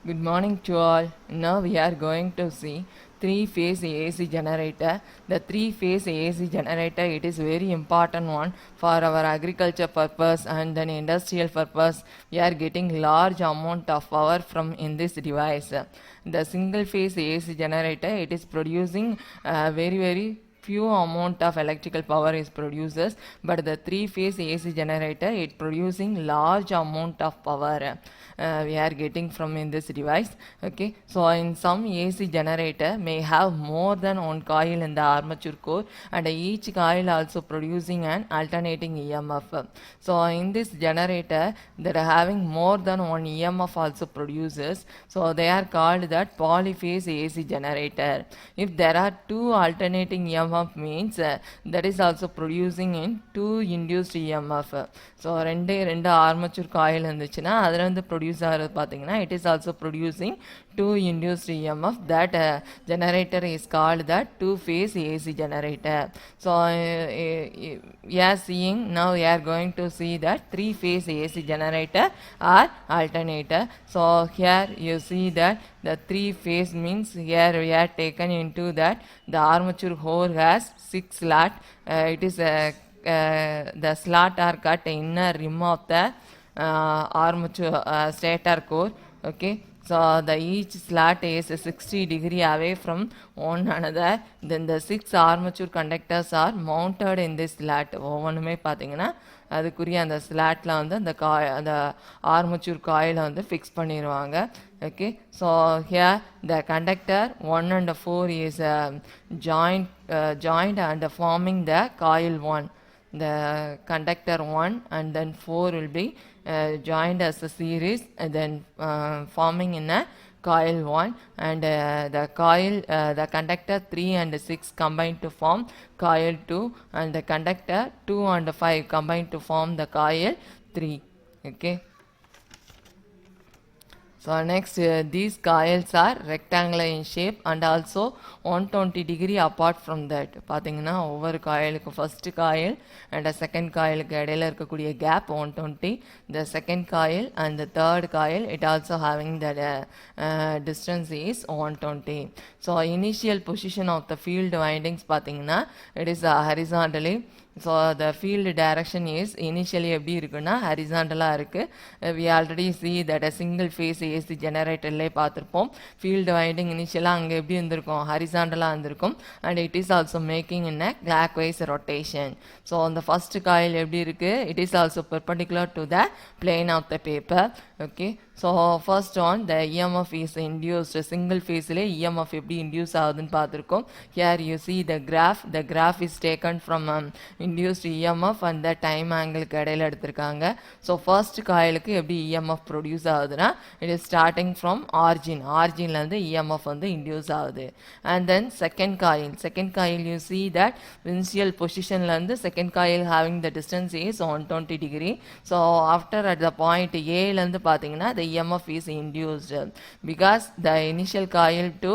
Good morning to all. Now we are going to see three-phase AC generator. The three-phase AC generator, it is very important one for our agriculture purpose and then industrial purpose. We are getting large amount of power from in this device. The single-phase AC generator, it is producing very few amount of electrical power is produces, but the three-phase AC generator, it producing large amount of power. We are getting from in this device. Okay, so in some AC generator may have more than one coil in the armature core, and each coil also producing an alternating EMF. So in this generator that are having more than one EMF also produces, so they are called that polyphase AC generator. If there are two alternating EMF means that is also producing in two induced EMF. So ரெண்டு armature coil இருந்துச்சுன்னா அதில் வந்து produce ஆகிறது பார்த்தீங்கன்னா it is also producing two induced EMF. That generator is called that two-phase AC generator. So we are seeing now we are going to see that three-phase AC generator or alternator. So here you see that the three-phase means here we are taken into that the armature core has 6 slot. It is the slot are cut inner rim of the armature stator core. Okay, so the each slot is 60 degree away from one another. Then the 6 armature conductors are mounted in this slot. ஒவ்வொன்றுமே பார்த்தீங்கன்னா அதுக்குரிய அந்த ஸ்லாட்டில் வந்து அந்த armature coil வந்து fix பண்ணிடுவாங்க. Okay, so here the conductor 1 and 4 is joined and forming the coil 1. The conductor 1 and then 4 will be joined as a series and then forming in a coil 1, and the conductor 3 and 6 combine to form coil 2, and the conductor 2 and 5 combine to form the coil 3. Okay, so next these coils are rectangular in shape and also 120 degree apart from that. பார்த்தீங்கன்னா ஒவ்வொரு காயிலுக்கு first coil and second காயிலுக்கு இடையில இருக்கக்கூடிய gap 120. The second coil and the third coil it also having the distance is 120. So initial position of the field windings பார்த்தீங்கன்னா it is horizontally. So the field direction is initially எப்படி இருக்குன்னா ஹரிசாண்டலாக இருக்குது. We already see that a single phase AC generatorலே பார்த்துருப்போம். field winding இனிஷியலாக அங்கே எப்படி இருந்திருக்கும், ஹரிசாண்டலாக இருந்திருக்கும், and it is also making in a clockwise rotation. So on the first coil எப்படி இருக்குது, it is also perpendicular to the plane of the paper. Okay, so first on the EMF is induced. single phaseலே EMF எப்படி induce ஆகுதுன்னு பார்த்துருக்கோம். Here you see the graph is taken from induced EMF and the time angle இடையில எடுத்திருக்காங்க. So first காயிலுக்கு எப்படி EMF produce ஆகுதுன்னா it is starting from ஆரிஜின்லேருந்து EMF வந்து induce ஆகுது. and then second coil you see that initial positionலேருந்து second coil having the distance is 120 degree. so after at the point Aலேருந்து பார்த்தீங்கன்னா the EMF is induced because the initial coil to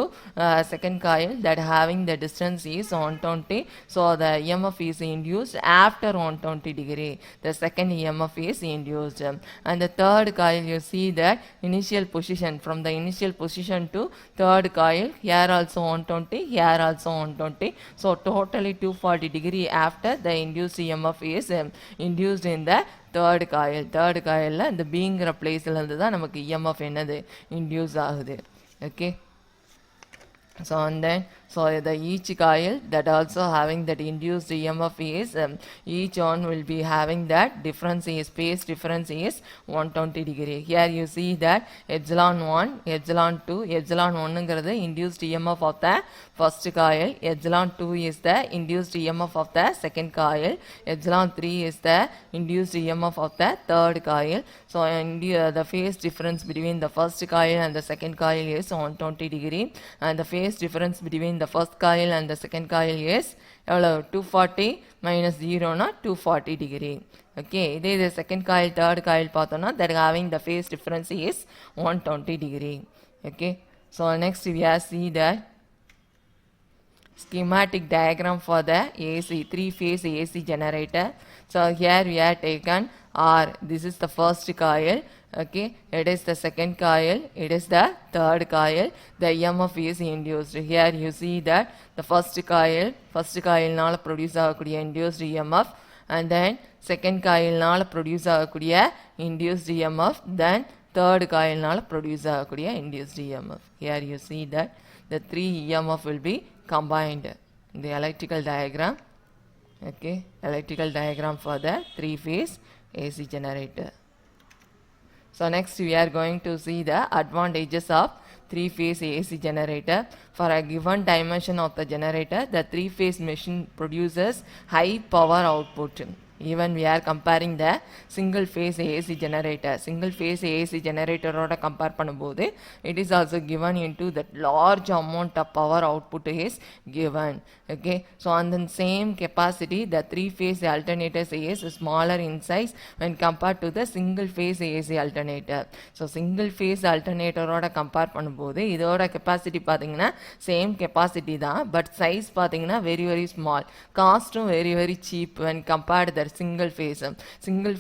second coil that having the distance is 120. so the EMF is induced after 120 degree. The second EMF is induced. And the third coil you see that initial position from the initial position to third coil here also 120, here also 120. So totally 240 degree after the induced EMF is induced in the third coil இந்த பீங்கிற பிளேஸ்லேருந்து தான் நமக்கு EMF என்னது induce ஆகுது. Okay, so and then so the each coil that also having that induced EMF is each one will be having that difference is phase difference is 120 degree. Here you see that epsilon 1 epsilon 2 epsilon 1ங்கிறது induced EMF of the first coil, epsilon 2 is the induced EMF of the second coil, epsilon 3 is the induced EMF of the third coil. So the phase difference between the first coil and the second coil is 120 degree, and the phase difference between the first coil and the second coil is 240 minus 0 na 240 degree. Okay, இதே the second coil third coil பார்த்தோம்னா that having the phase difference is 120 degree. Okay, so next we have see that schematic diagram for the AC, three-phase AC generator. So here we have taken R. This is the first coil. Okay, it is the second coil. It is the third coil. The EMF is induced. Here you see that the first coil நால produce ஆகக்கூடிய induced EMF, and then second coil நால produce ஆகக்கூடிய induced EMF, then third coil நால produce ஆகக்கூடிய induced EMF. Here you see that the three EMF will be combined in the electrical diagram. Okay, electrical diagram for the three-phase AC generator. So next we are going to see the advantages of three-phase AC generator. For a given dimension of the generator, the three-phase machine produces high power output. Even we are comparing the single phase AC generator. Single phase AC generator oda compare பண்ணும்போது it is also given into that large amount of power output is given. Okay, so on the same capacity the three phase alternators is smaller in size when compared to the single phase AC alternator. So single phase alternator oda compare பண்ணும்போது இதோட capacity பாத்தீங்கன்னா same capacity தான், but size பாத்தீங்கன்னா very very small, cost very very cheap when compared the single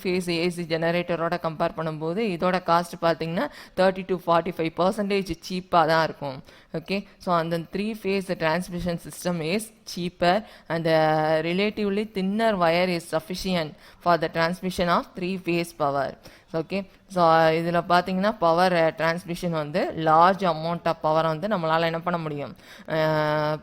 phase AC generator ஓட compare பண்ணும்போது இதோட cost பார்த்தீங்கன்னா 30 to 45% சீப்பாக தான் இருக்கும். Okay, so and then three phase transmission system is cheaper and the relatively thinner wire is sufficient for the transmission of three phase power. Okay, so இதில் பார்த்தீங்கன்னா power transmission வந்து large amount of பவரை வந்து நம்மளால் என்ன பண்ண முடியும்,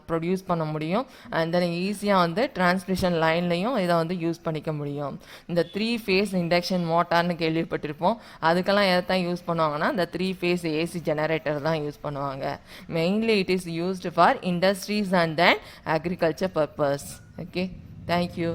produce பண்ண முடியும். அண்ட் தென் ஈஸியாக வந்து டிரான்ஸ்மிஷன் லைன்லையும் இதை வந்து யூஸ் பண்ணிக்க முடியும். இந்த த்ரீ ஃபேஸ் இண்டக்ஷன் மோட்டார்னு கேள்விப்பட்டிருப்போம், அதுக்கெல்லாம் எதை தான் யூஸ் பண்ணுவாங்கன்னா இந்த த்ரீ ஃபேஸ் ஏசி ஜெனரேட்டர் தான் யூஸ் பண்ணுவாங்க. Mainly it is used for industries and then agriculture purpose. Okay, thank you.